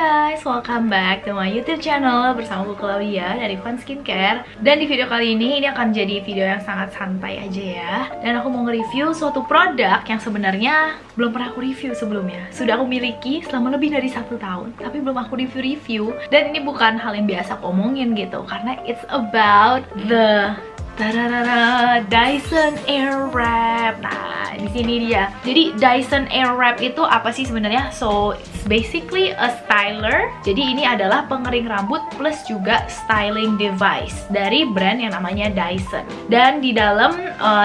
guys, welcome back to my YouTube channel bersama aku Claudia dari Fun Skincare. Dan di video kali ini akan jadi video yang sangat santai aja ya. Dan aku mau nge-review suatu produk yang sebenarnya belum pernah aku review sebelumnya. Sudah aku miliki selama lebih dari 1 tahun, tapi belum aku review. Dan ini bukan hal yang biasa aku omongin gitu, karena it's about the Dyson Airwrap. Nah, di sini dia. Jadi Dyson Airwrap itu apa sih sebenarnya? So, it's basically a styler. Jadi ini adalah pengering rambut plus juga styling device dari brand yang namanya Dyson. Dan di dalam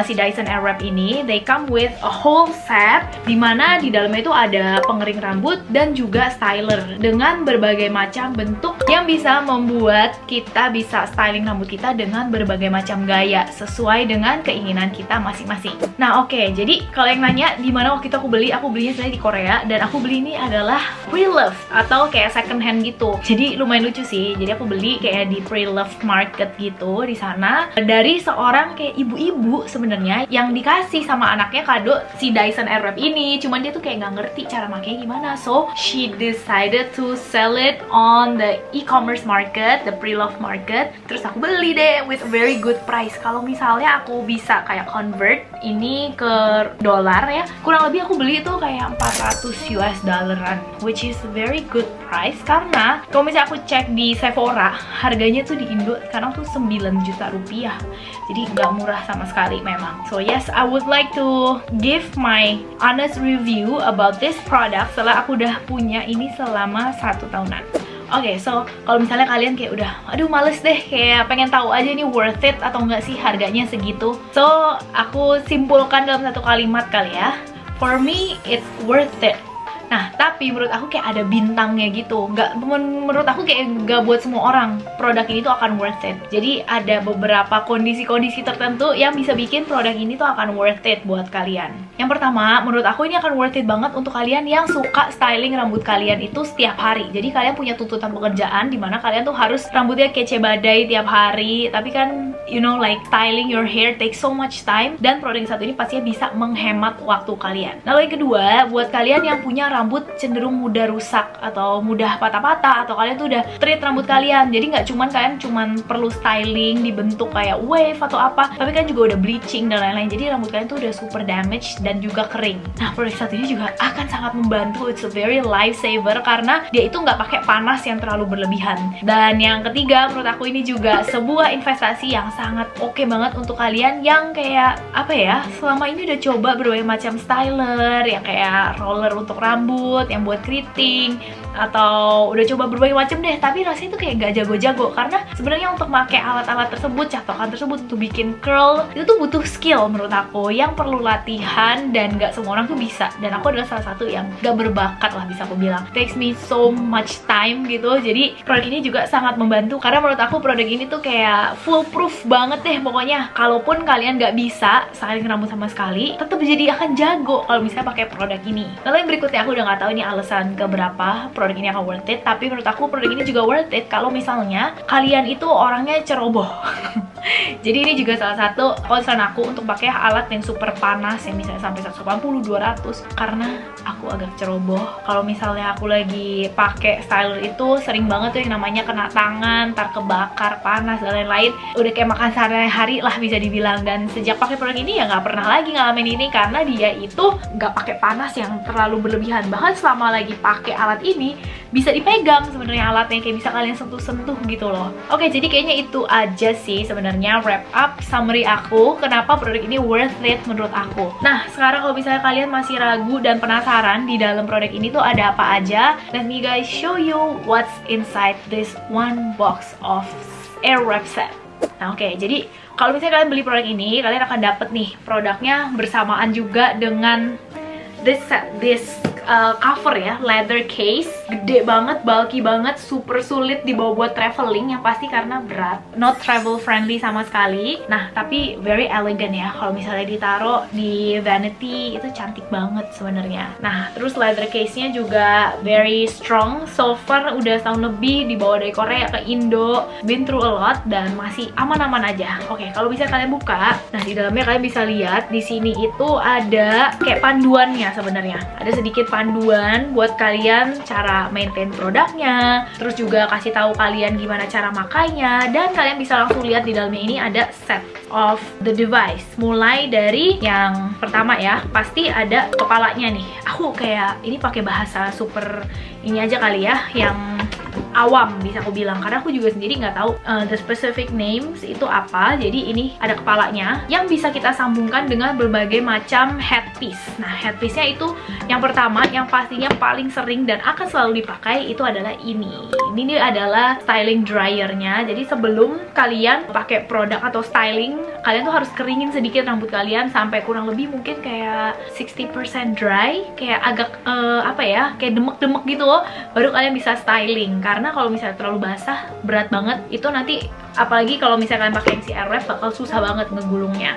si Dyson Airwrap ini, they come with a whole set, dimana di dalamnya itu ada pengering rambut dan juga styler dengan berbagai macam bentuk yang bisa membuat kita bisa styling rambut kita dengan berbagai macam gaya sesuai dengan keinginan kita masing-masing. Nah, oke, jadi kalau yang nanya di mana waktu itu aku belinya sebenarnya di Korea, dan aku beli ini adalah pre-loved atau kayak second hand gitu. Jadi lumayan lucu sih. Jadi aku beli kayak di pre-loved market gitu di sana dari seorang kayak ibu-ibu sebenarnya yang dikasih sama anaknya kado si Dyson Airwrap ini. Cuman dia tuh kayak nggak ngerti cara makainya gimana. So she decided to sell it on the e-commerce market, the pre-loved market. Terus aku beli deh with a very good price. Kalau misalnya aku bisa kayak convert ini ke dolar ya, kurang lebih aku beli itu kayak 400 US dollaran, which is very good price. Karena kalau misalnya aku cek di Sephora, harganya tuh di Indo sekarang tuh 9 juta rupiah. Jadi nggak murah sama sekali memang. So yes, I would like to give my honest review about this product setelah aku udah punya ini selama 1 tahunan. Oke, so kalau misalnya kalian kayak udah, aduh males deh, kayak pengen tahu aja ini worth it atau enggak sih harganya segitu. So, aku simpulkan dalam satu kalimat kali ya. For me, it's worth it. Nah, tapi menurut aku kayak ada bintangnya gitu. Menurut aku kayak nggak buat semua orang produk ini tuh akan worth it. Jadi ada beberapa kondisi-kondisi tertentu yang bisa bikin produk ini tuh akan worth it buat kalian. Yang pertama, menurut aku ini akan worth it banget untuk kalian yang suka styling rambut kalian itu setiap hari. Jadi kalian punya tuntutan pekerjaan dimana kalian tuh harus rambutnya kece badai tiap hari. Tapi kan, you know, like styling your hair takes so much time. Dan produk yang satu ini pastinya bisa menghemat waktu kalian. Lalu yang kedua, buat kalian yang punya rambut cenderung mudah rusak atau mudah patah-patah, atau kalian tuh udah treat rambut kalian, jadi nggak cuman kalian perlu styling dibentuk kayak wave atau apa, tapi kan juga udah bleaching dan lain-lain, jadi rambut kalian tuh udah super damage dan juga kering. Nah, produk satu ini juga akan sangat membantu. It's a very lifesaver karena dia itu nggak pakai panas yang terlalu berlebihan. Dan yang ketiga, menurut aku ini juga sebuah investasi yang sangat oke banget untuk kalian yang kayak apa ya, selama ini udah coba berbagai macam styler yang kayak roller untuk rambut, yang buat keriting, atau udah coba berbagai macam deh, tapi rasanya tuh kayak gak jago-jago. Karena sebenarnya untuk pakai alat-alat tersebut, catokan tersebut untuk bikin curl, itu tuh butuh skill menurut aku, yang perlu latihan dan gak semua orang tuh bisa. Dan aku adalah salah satu yang gak berbakat lah, bisa aku bilang. Takes me so much time gitu. Jadi produk ini juga sangat membantu karena menurut aku produk ini tuh kayak foolproof banget deh pokoknya. Kalaupun kalian gak bisa styling rambut sama sekali, tetap jadi akan jago kalau misalnya pakai produk ini. Lalu yang berikutnya, aku udah nggak tahu ini alasan keberapa produk ini akan worth it, tapi menurut aku produk ini juga worth it kalau misalnya kalian itu orangnya ceroboh. Jadi ini juga salah satu concern aku untuk pakai alat yang super panas yang misalnya sampai 180, 200, karena aku agak ceroboh. Kalau misalnya aku lagi pakai styler itu sering banget tuh yang namanya kena tangan, ntar kebakar, panas dan lain-lain. Udah kayak makan sehari-hari lah bisa dibilang. Dan sejak pakai produk ini ya nggak pernah lagi ngalamin ini karena dia itu nggak pakai panas yang terlalu berlebihan. Bahkan selama lagi pakai alat ini bisa dipegang sebenarnya alatnya, kayak bisa kalian sentuh-sentuh gitu loh. Oke, jadi kayaknya itu aja sih sebenarnya wrap up summary aku kenapa produk ini worth it menurut aku. Nah, sekarang kalau misalnya kalian masih ragu dan penasaran di dalam produk ini tuh ada apa aja, let me guys show you what's inside this one box of Airwrap set. Nah, oke, jadi kalau misalnya kalian beli produk ini, kalian akan dapet nih produknya bersamaan juga dengan this cover ya, leather case, gede banget, bulky banget, super sulit dibawa buat traveling yang pasti karena berat, not travel friendly sama sekali. Nah, tapi very elegant ya, kalau misalnya ditaruh di vanity itu cantik banget sebenarnya. Nah, terus leather case-nya juga very strong, so far udah setahun lebih dibawa dari Korea ke Indo, been through a lot dan masih aman-aman aja. Oke, kalau bisa kalian buka, nah di dalamnya kalian bisa lihat di sini itu ada kayak panduannya sebenarnya, ada sedikit panduan buat kalian cara bisa maintain produknya, terus juga kasih tahu kalian gimana cara makainya, dan kalian bisa langsung lihat di dalamnya ini ada set of the device. Mulai dari yang pertama ya, pasti ada kepalanya nih. Aku kayak ini pakai bahasa super ini aja kali ya, yang awam bisa aku bilang, karena aku juga sendiri nggak tahu the specific names itu apa. Jadi ini ada kepalanya yang bisa kita sambungkan dengan berbagai macam headpiece. Nah, headpiece-nya itu yang pertama yang pastinya paling sering dan akan selalu dipakai itu adalah ini. Ini adalah styling dryernya. Jadi sebelum kalian pakai produk atau styling, kalian tuh harus keringin sedikit rambut kalian sampai kurang lebih mungkin kayak 60% dry, kayak agak apa ya, kayak demek-demek gitu loh, baru kalian bisa styling. Karena kalau misalnya terlalu basah, berat banget, itu nanti apalagi kalau misalnya kalian pakai MC Airwrap bakal susah banget ngegulungnya.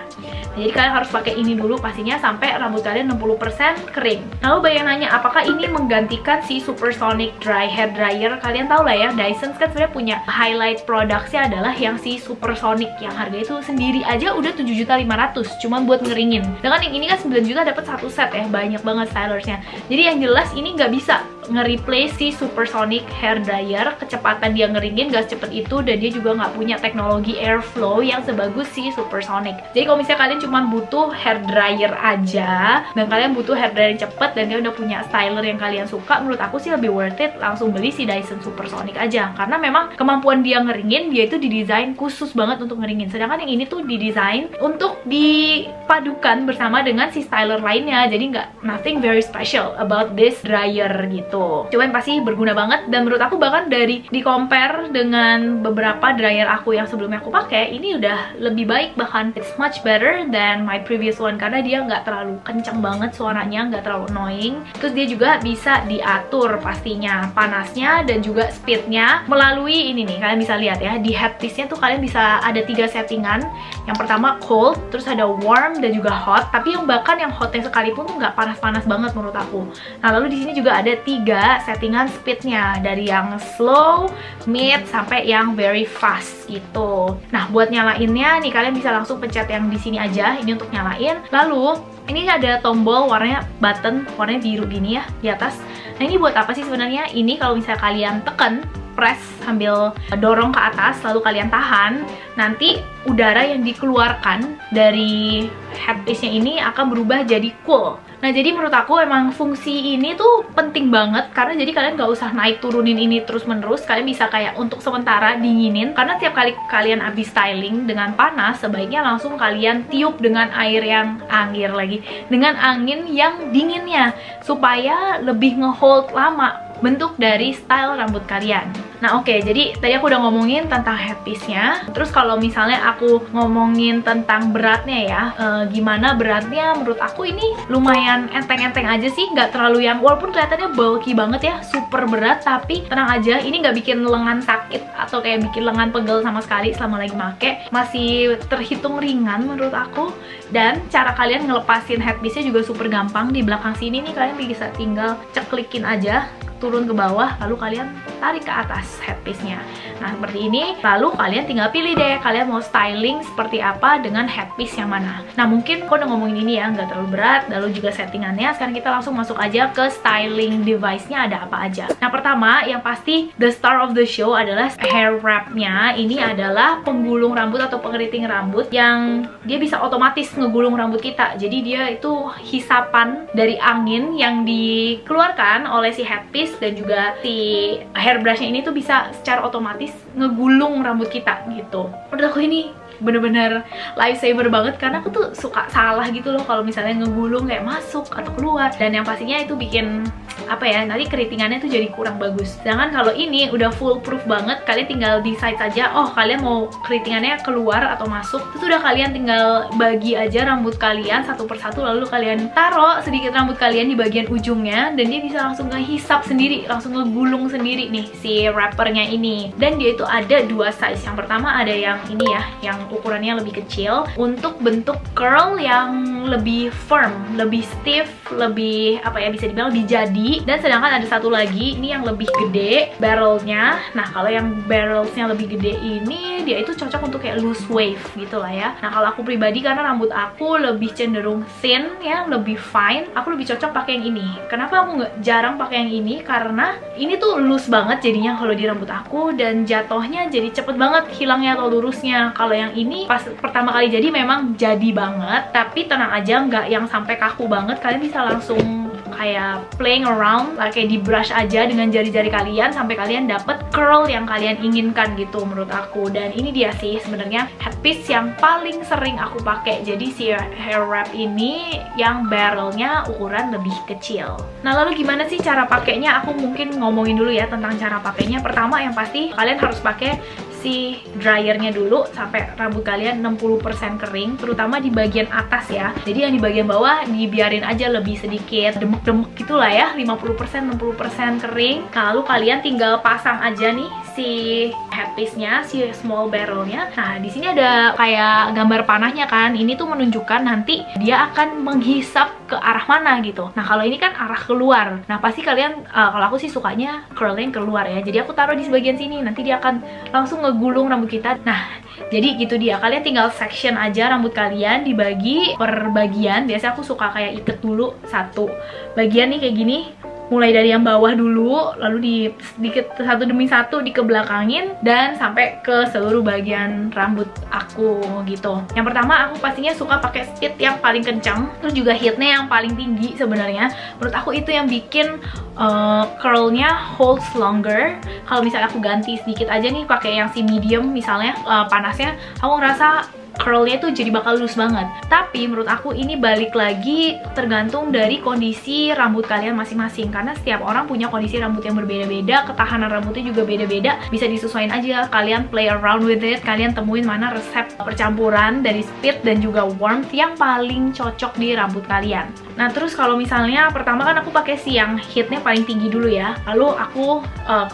Nah, jadi kalian harus pakai ini dulu pastinya sampai rambut kalian 60% kering. Lalu banyak nanya apakah ini menggantikan si Supersonic Dry Hair Dryer. Kalian tahu lah ya, Dyson kan sebenarnya punya highlight produknya adalah yang si Supersonic, yang harga itu sendiri aja udah 7.500.000 cuman buat ngeringin. Dengan yang ini kan 9 juta dapat satu set ya, banyak banget stylersnya. Jadi yang jelas ini nggak bisa nge-replace si Supersonic Hair Dryer. Kecepatan dia ngeringin gak cepet itu, dan dia juga nggak punya teknologi airflow yang sebagus si Supersonic. Jadi kalau misalnya kalian cuma butuh hair dryer aja dan kalian butuh hair dryer yang cepet dan dia udah punya styler yang kalian suka, menurut aku sih lebih worth it langsung beli si Dyson Supersonic aja, karena memang kemampuan dia ngeringin, dia itu didesain khusus banget untuk ngeringin. Sedangkan yang ini tuh didesain untuk dipadukan bersama dengan si styler lainnya, jadi nggak, nothing very special about this dryer gitu. Cuman pasti berguna banget, dan menurut aku bahkan dari di compare dengan beberapa dryer aku yang sebelumnya aku pakai, ini udah lebih baik, bahkan it's much better than my previous one, karena dia nggak terlalu kencang banget suaranya, nggak terlalu annoying. Terus dia juga bisa diatur pastinya panasnya dan juga speednya melalui ini nih, kalian bisa lihat ya di headpiece-nya tuh kalian bisa ada 3 settingan. Yang pertama cold, terus ada warm dan juga hot. Tapi yang bahkan yang hotnya sekalipun tuh nggak panas-panas banget menurut aku. Nah, lalu di sini juga ada 3 settingan speednya, dari yang slow, mid, sampai yang very fast gitu. Nah, buat nyalainnya nih kalian bisa langsung pencet yang di sini aja, ini untuk nyalain. Lalu ini ada tombol warnanya button, warnanya biru gini ya di atas. Nah, ini buat apa sih sebenarnya? Ini kalau misalnya kalian tekan, press sambil dorong ke atas, lalu kalian tahan, nanti udara yang dikeluarkan dari headpiece-nya ini akan berubah jadi cool. Nah, jadi menurut aku emang fungsi ini tuh penting banget, karena jadi kalian gak usah naik turunin ini terus menerus. Kalian bisa kayak untuk sementara dinginin, karena tiap kali kalian habis styling dengan panas, sebaiknya langsung kalian tiup dengan dengan angin yang dinginnya, supaya lebih ngehold lama bentuk dari style rambut kalian. Nah, oke, jadi tadi aku udah ngomongin tentang headpiece-nya. Terus kalau misalnya aku ngomongin tentang beratnya ya, gimana beratnya? Menurut aku ini lumayan enteng-enteng aja sih, nggak terlalu yang, walaupun kelihatannya bulky banget ya, super berat, tapi tenang aja, ini nggak bikin lengan sakit atau kayak bikin lengan pegel sama sekali selama lagi make. Masih terhitung ringan menurut aku. Dan cara kalian ngelepasin headpiece-nya juga super gampang. Di belakang sini nih kalian bisa tinggal ceklikin aja, turun ke bawah, lalu kalian tarik ke atas headpiece-nya. Nah, seperti ini. Lalu kalian tinggal pilih deh, kalian mau styling seperti apa dengan headpiece yang mana. Nah, mungkin aku udah ngomongin ini ya, nggak terlalu berat, lalu juga settingannya. Sekarang kita langsung masuk aja ke styling device-nya ada apa aja. Nah, pertama, yang pasti the star of the show adalah hair wrap-nya. Ini adalah penggulung rambut atau pengeriting rambut yang dia bisa otomatis ngegulung rambut kita. Jadi dia itu hisapan dari angin yang dikeluarkan oleh si headpiece, dan juga si hairbrushnya ini tuh bisa secara otomatis ngegulung rambut kita gitu. Menurut aku ini bener-bener lifesaver banget, karena aku tuh suka salah gitu loh kalau misalnya ngegulung kayak masuk atau keluar, dan yang pastinya itu bikin apa ya, nanti keritingannya tuh jadi kurang bagus. Sedangkan kalau ini udah foolproof banget, kalian tinggal decide saja, oh kalian mau keritingannya keluar atau masuk, terus udah kalian tinggal bagi aja rambut kalian satu persatu, lalu kalian taruh sedikit rambut kalian di bagian ujungnya, dan dia bisa langsung ngehisap sendiri, langsung ngegulung sendiri nih si wrappernya ini. Dan dia itu ada 2 size. Yang pertama ada yang ini ya, yang ukurannya lebih kecil untuk bentuk curl yang lebih firm, lebih stiff, lebih apa ya, bisa dibilang lebih jadi. pribadi. Dan sedangkan ada satu lagi, ini yang lebih gede barrelnya. Nah kalau yang barrelsnya lebih gede ini, dia itu cocok untuk kayak loose wave gitu lah ya. Nah kalau aku pribadi, karena rambut aku lebih cenderung thin ya, lebih fine, aku lebih cocok pakai yang ini. Kenapa aku nggak jarang pakai yang ini? Karena ini tuh loose banget jadinya kalau di rambut aku, dan jatuhnya jadi cepet banget hilangnya atau lurusnya. Kalau yang ini pas pertama kali jadi memang jadi banget, tapi tenang aja, nggak yang sampai kaku banget. Kalian bisa langsung kayak playing around, kayak di brush aja dengan jari-jari kalian sampai kalian dapet curl yang kalian inginkan gitu menurut aku. Dan ini dia sih sebenarnya headpiece yang paling sering aku pakai. Jadi si hair wrap ini yang barrelnya ukuran lebih kecil. Nah lalu gimana sih cara pakainya? Aku mungkin ngomongin dulu ya tentang cara pakainya. Pertama yang pasti kalian harus pakai si dryernya dulu sampai rambut kalian 60% kering, terutama di bagian atas ya. Jadi yang di bagian bawah dibiarin aja lebih sedikit demek-demek gitulah ya, 50% 60% kering. Nah lalu kalian tinggal pasang aja nih si headpiece-nya, si small barrel-nya. Nah di sini ada kayak gambar panahnya kan, ini tuh menunjukkan nanti dia akan menghisap ke arah mana gitu. Nah kalau ini kan arah keluar. Nah pasti kalian, kalau aku sih sukanya curling keluar ya. Jadi aku taruh di sebagian sini, nanti dia akan langsung ngegulung rambut kita. Nah jadi gitu dia, kalian tinggal section aja rambut kalian, dibagi per bagian. Biasanya aku suka kayak iket dulu satu bagian nih kayak gini, mulai dari yang bawah dulu, lalu di sedikit satu demi satu dikebelakangin dan sampai ke seluruh bagian rambut aku gitu. Yang pertama aku pastinya suka pakai speed yang paling kencang, terus juga heatnya yang paling tinggi sebenarnya. Menurut aku itu yang bikin curlnya holds longer. Kalau misalnya aku ganti sedikit aja nih pakai yang si medium misalnya, panasnya aku ngerasa curlnya tuh jadi bakal loose banget. Tapi menurut aku ini balik lagi tergantung dari kondisi rambut kalian masing-masing, karena setiap orang punya kondisi rambut yang berbeda-beda, ketahanan rambutnya juga beda-beda. Bisa disesuaikan aja, kalian play around with it, kalian temuin mana resep percampuran dari speed dan juga warmth yang paling cocok di rambut kalian. Nah terus kalau misalnya pertama kan aku pakai si yang heatnya paling tinggi dulu ya, lalu aku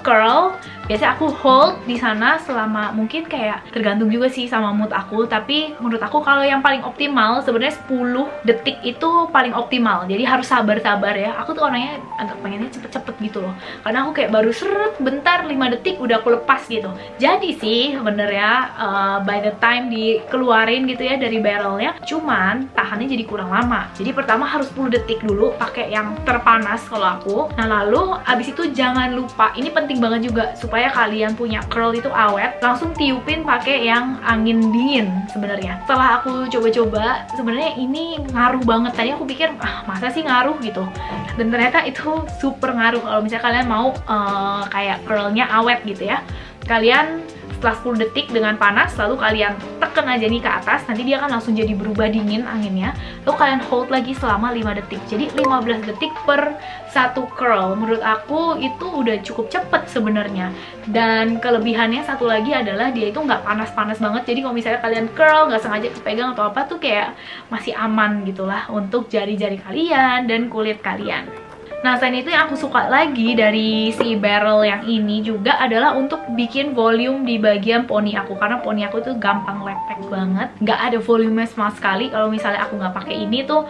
curl. Biasanya aku hold di sana selama mungkin kayak tergantung juga sih sama mood aku, tapi menurut aku kalau yang paling optimal sebenarnya 10 detik itu paling optimal. Jadi harus sabar-sabar ya. Aku tuh orangnya agak pengennya cepet-cepet gitu loh, karena aku kayak baru seret bentar 5 detik udah aku lepas gitu. Jadi sih sebenarnya by the time dikeluarin gitu ya dari barrelnya, cuman tahannya jadi kurang lama. Jadi pertama harus 10 detik dulu pakai yang terpanas kalau aku. Nah lalu abis itu jangan lupa, ini penting banget juga supaya kalian punya curl itu awet, langsung tiupin pakai yang angin dingin sebenarnya. Setelah aku coba-coba, sebenarnya ini ngaruh banget. Tadi aku pikir masa sih ngaruh gitu, dan ternyata itu super ngaruh. Kalau misalnya kalian mau kayak curlnya awet gitu ya, kalian setelah 10 detik dengan panas, lalu kalian tekan aja nih ke atas, nanti dia akan langsung jadi berubah dingin anginnya. Lalu kalian hold lagi selama 5 detik. Jadi 15 detik per satu curl. Menurut aku itu udah cukup cepet sebenarnya. Dan kelebihannya satu lagi adalah dia itu nggak panas-panas banget. Jadi kalau misalnya kalian curl nggak sengaja kepegang atau apa tuh kayak masih aman gitulah untuk jari-jari kalian dan kulit kalian. Nah selain itu yang aku suka lagi dari si barrel yang ini juga adalah untuk bikin volume di bagian poni aku, karena poni aku tuh gampang lepek banget, nggak ada volume sama sekali. Kalau misalnya aku nggak pakai ini tuh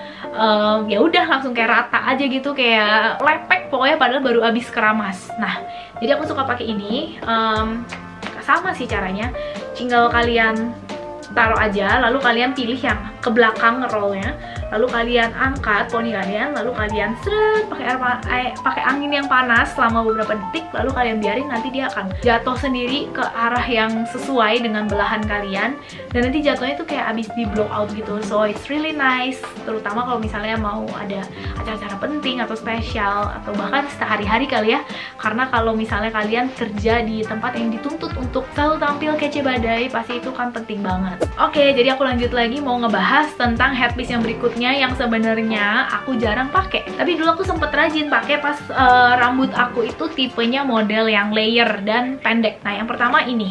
ya udah langsung kayak rata aja gitu, kayak lepek pokoknya padahal baru habis keramas. Nah jadi aku suka pakai ini. Sama sih caranya, tinggal kalian taruh aja, lalu kalian pilih yang ke belakang rollnya, lalu kalian angkat poni kalian, lalu kalian seret pakai angin yang panas selama beberapa detik, lalu kalian biarin, nanti dia akan jatuh sendiri ke arah yang sesuai dengan belahan kalian, dan nanti jatuhnya tuh kayak abis di blow out gitu. So it's really nice, terutama kalau misalnya mau ada acara-acara penting atau spesial, atau bahkan sehari-hari kali ya, karena kalau misalnya kalian kerja di tempat yang dituntut untuk selalu tampil kece badai, pasti itu kan penting banget. Oke, jadi aku lanjut lagi mau ngebahas tentang headpiece yang berikutnya yang sebenarnya aku jarang pakai. Tapi dulu aku sempet rajin pakai pas rambut aku itu tipenya model yang layer dan pendek. Nah, yang pertama ini,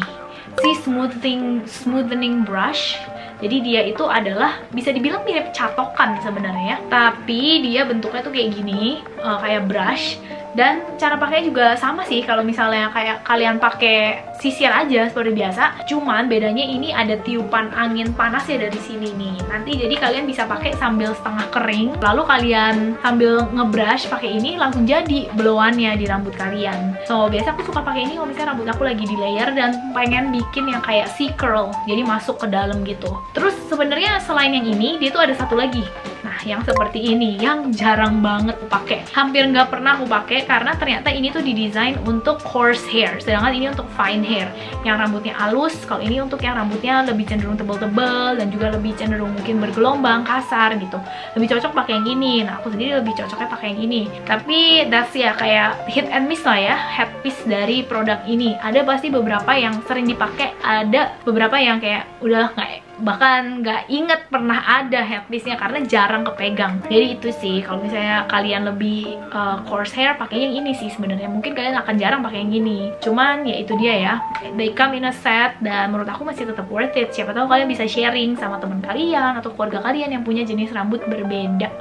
si smoothening brush. Jadi dia itu adalah bisa dibilang mirip catokan sebenarnya, tapi dia bentuknya tuh kayak gini, kayak brush. Dan cara pakainya juga sama sih kalau misalnya kayak kalian pakai sisir aja seperti biasa. Cuman bedanya ini ada tiupan angin panas ya dari sini nih. Nanti jadi kalian bisa pakai sambil setengah kering, lalu kalian sambil ngebrush pakai ini langsung jadi blowannya di rambut kalian. So biasa aku suka pakai ini kalau misalnya rambut aku lagi di layer dan pengen bikin yang kayak C-curl, jadi masuk ke dalam gitu. Terus sebenarnya selain yang ini, dia tuh ada satu lagi. Nah, yang seperti ini, yang jarang banget aku pakai. Hampir nggak pernah aku pakai karena ternyata ini tuh didesain untuk coarse hair, sedangkan ini untuk fine hair, yang rambutnya halus. Kalau ini untuk yang rambutnya lebih cenderung tebal-tebal dan juga lebih cenderung mungkin bergelombang, kasar gitu. Lebih cocok pakai yang ini. Nah, aku sendiri lebih cocoknya pakai yang ini. Tapi that's ya kayak hit and miss lah ya, headpiece dari produk ini. Ada pasti beberapa yang sering dipakai, ada beberapa yang kayak udah bahkan nggak inget pernah ada headpiece-nya karena jarang kepegang. Jadi itu sih, kalau misalnya kalian lebih coarse hair, pakai yang ini sih sebenarnya. Mungkin kalian akan jarang pakai yang ini. Cuman ya itu dia ya, they come in a set dan menurut aku masih tetap worth it. Siapa tahu kalian bisa sharing sama teman kalian atau keluarga kalian yang punya jenis rambut berbeda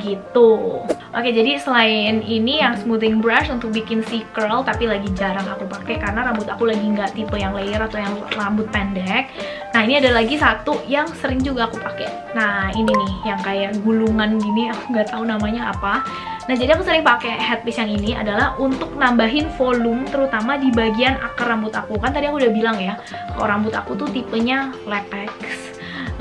gitu. Oke, jadi selain ini yang smoothing brush untuk bikin C-curl, tapi lagi jarang aku pakai karena rambut aku lagi nggak tipe yang layer atau yang rambut pendek. Nah, ini ada lagi satu yang sering juga aku pakai. Nah, ini nih yang kayak gulungan gini, aku nggak tahu namanya apa. Nah, jadi aku sering pakai headpiece yang ini adalah untuk nambahin volume, terutama di bagian akar rambut aku. Kan tadi aku udah bilang ya, kalau rambut aku tuh tipenya latex.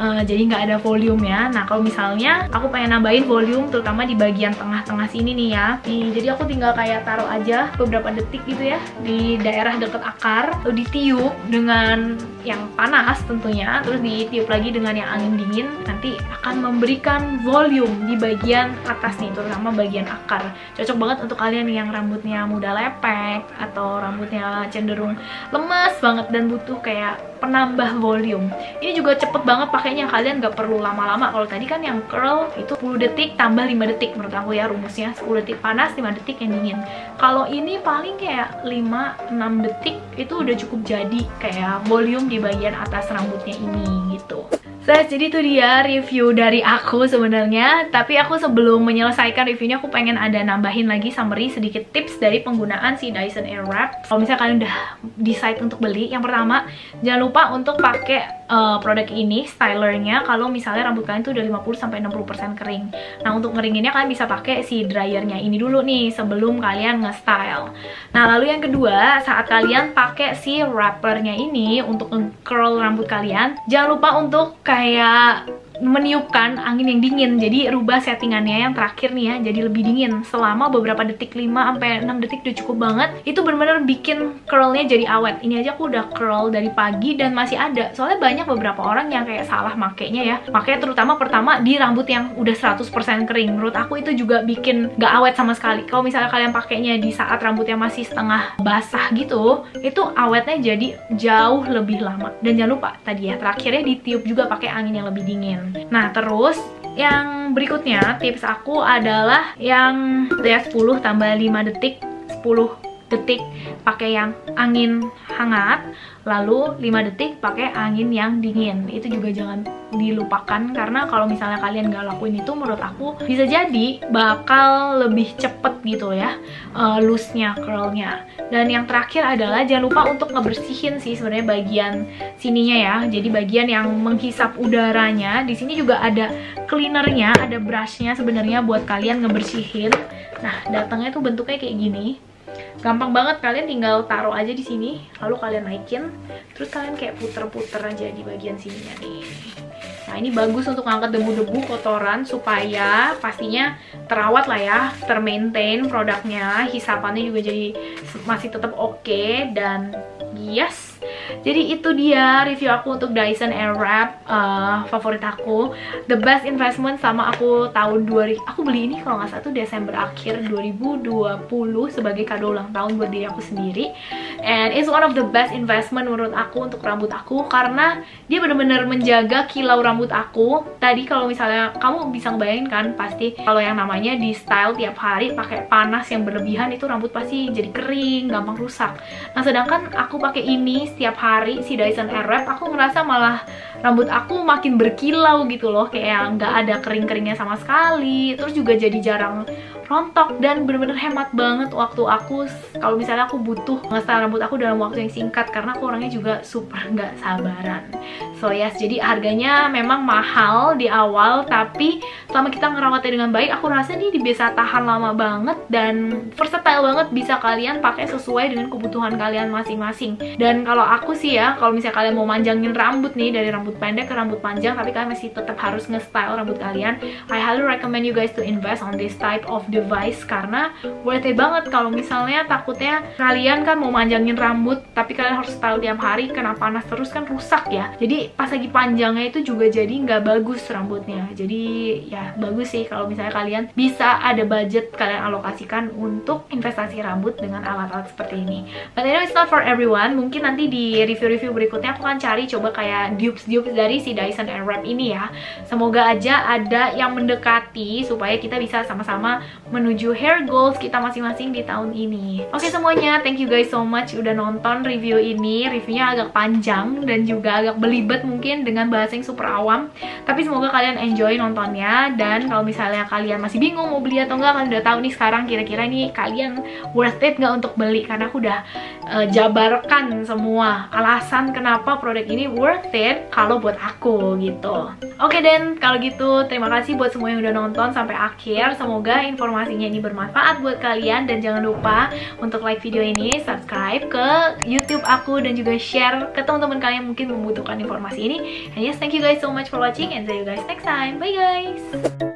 Jadi nggak ada volume ya. Nah, kalau misalnya aku pengen nambahin volume terutama di bagian tengah-tengah sini nih ya. Jadi aku tinggal kayak taruh aja beberapa detik gitu ya di daerah deket akar, lalu ditiup dengan yang panas tentunya, terus ditiup lagi dengan yang angin dingin. Nanti akan memberikan volume di bagian atas nih, terutama bagian akar. Cocok banget untuk kalian yang rambutnya mudah lepek atau rambutnya cenderung lemas banget dan butuh kayak penambah volume. Ini juga cepet banget pakainya, kalian nggak perlu lama-lama. Kalau tadi kan yang curl itu 10 detik tambah 5 detik menurut aku ya rumusnya. 10 detik panas, 5 detik yang dingin. Kalau ini paling kayak 5-6 detik itu udah cukup jadi kayak volume di bagian atas rambutnya ini gitu. Jadi itu dia review dari aku sebenarnya. Tapi aku sebelum menyelesaikan reviewnya, aku pengen ada nambahin lagi summary sedikit tips dari penggunaan si Dyson Airwrap. Kalau misalnya kalian udah decide untuk beli, yang pertama jangan lupa untuk pakai produk ini, stylernya, kalau misalnya rambut kalian tuh udah 50-60% kering. Nah, untuk ngeringinnya kalian bisa pakai si dryernya ini dulu nih sebelum kalian nge-style. Nah, lalu yang kedua, saat kalian pakai si wrappernya ini untuk nge-curl rambut kalian, jangan lupa untuk kayak meniupkan angin yang dingin. Jadi rubah settingannya yang terakhir nih ya, jadi lebih dingin selama beberapa detik, 5-6 detik udah cukup banget. Itu bener-bener bikin curlnya jadi awet. Ini aja aku udah curl dari pagi dan masih ada. Soalnya banyak beberapa orang yang kayak salah makainya ya. Makanya terutama pertama di rambut yang udah 100% kering. Menurut aku itu juga bikin gak awet sama sekali. Kalau misalnya kalian pakainya di saat rambutnya masih setengah basah gitu, itu awetnya jadi jauh lebih lama. Dan jangan lupa tadi ya, terakhirnya ditiup juga pakai angin yang lebih dingin. Nah, terus yang berikutnya tips aku adalah yang 10 tambah 5 detik, 10 detik pakai yang angin hangat, lalu 5 detik pakai angin yang dingin. Itu juga jangan dilupakan, karena kalau misalnya kalian gak lakuin itu, menurut aku bisa jadi bakal lebih cepet gitu ya loose-nya, curl-nya. Dan yang terakhir adalah jangan lupa untuk ngebersihin sih sebenarnya bagian sininya ya. Jadi bagian yang menghisap udaranya, di sini juga ada cleanernya, ada brushnya sebenarnya buat kalian ngebersihin. Nah, datangnya tuh bentuknya kayak gini. Gampang banget, kalian tinggal taruh aja di sini, lalu kalian naikin, terus kalian kayak puter-puter aja di bagian sininya nih. Nah, ini bagus untuk ngangkat debu-debu, kotoran, supaya pastinya terawat lah ya, termaintain produknya, hisapannya juga jadi masih tetap oke. Dan yes, jadi itu dia review aku untuk Dyson Airwrap favorit aku, the best investment sama aku tahun 2000. Aku beli ini kalau nggak salah tuh Desember akhir 2020 sebagai kado ulang tahun buat diri aku sendiri. And it's one of the best investment menurut aku untuk rambut aku, karena dia bener-bener menjaga kilau rambut aku. Tadi kalau misalnya kamu bisa ngebayangin kan, pasti kalau yang namanya di style tiap hari pakai panas yang berlebihan, itu rambut pasti jadi kering, gampang rusak. Nah, sedangkan aku pakai ini setiap hari si Dyson Airwrap, aku ngerasa malah rambut aku makin berkilau gitu loh, kayak nggak ada kering-keringnya sama sekali, terus juga jadi jarang rontok dan bener-bener hemat banget waktu aku kalau misalnya aku butuh nge-style rambut aku dalam waktu yang singkat, karena aku orangnya juga super nggak sabaran. So yes, jadi harganya memang mahal di awal, tapi selama kita ngerawatnya dengan baik, aku rasa ini bisa tahan lama banget dan versatile banget, bisa kalian pakai sesuai dengan kebutuhan kalian masing-masing. Dan kalau aku sih ya, kalau misalnya kalian mau manjangin rambut nih dari rambut pendek ke rambut panjang, tapi kalian masih tetap harus nge-style rambut kalian, I highly recommend you guys to invest on this type of device, karena worth it banget. Kalau misalnya takutnya kalian kan mau manjangin rambut tapi kalian harus style tiap hari, kena panas terus kan rusak ya, jadi pas lagi panjangnya itu juga jadi nggak bagus rambutnya. Jadi ya bagus sih kalau misalnya kalian bisa ada budget kalian alokasikan untuk investasi rambut dengan alat-alat seperti ini. But anyway, it's not for everyone. Mungkin nanti di review-review berikutnya aku akan cari coba kayak dupes-dupes dari si Dyson Airwrap ini ya. Semoga aja ada yang mendekati supaya kita bisa sama-sama menuju hair goals kita masing-masing di tahun ini. Oke semuanya, thank you guys so much udah nonton review ini. Reviewnya agak panjang dan juga agak belibet mungkin dengan bahasa yang super awam, tapi semoga kalian enjoy nontonnya. Dan kalau misalnya kalian masih bingung mau beli atau enggak, kalian udah tahu nih sekarang kira-kira nih kalian worth it nggak untuk beli, karena aku udah jabarkan semua alasan kenapa produk ini worth it kalau buat aku gitu. Oke dan kalau gitu terima kasih buat semua yang udah nonton sampai akhir. Semoga informasinya ini bermanfaat buat kalian, dan jangan lupa untuk like video ini, subscribe ke YouTube aku, dan juga share ke teman-teman kalian yang mungkin membutuhkan informasi ini. And yes, thank you guys so much for watching, and see you guys next time. Bye guys.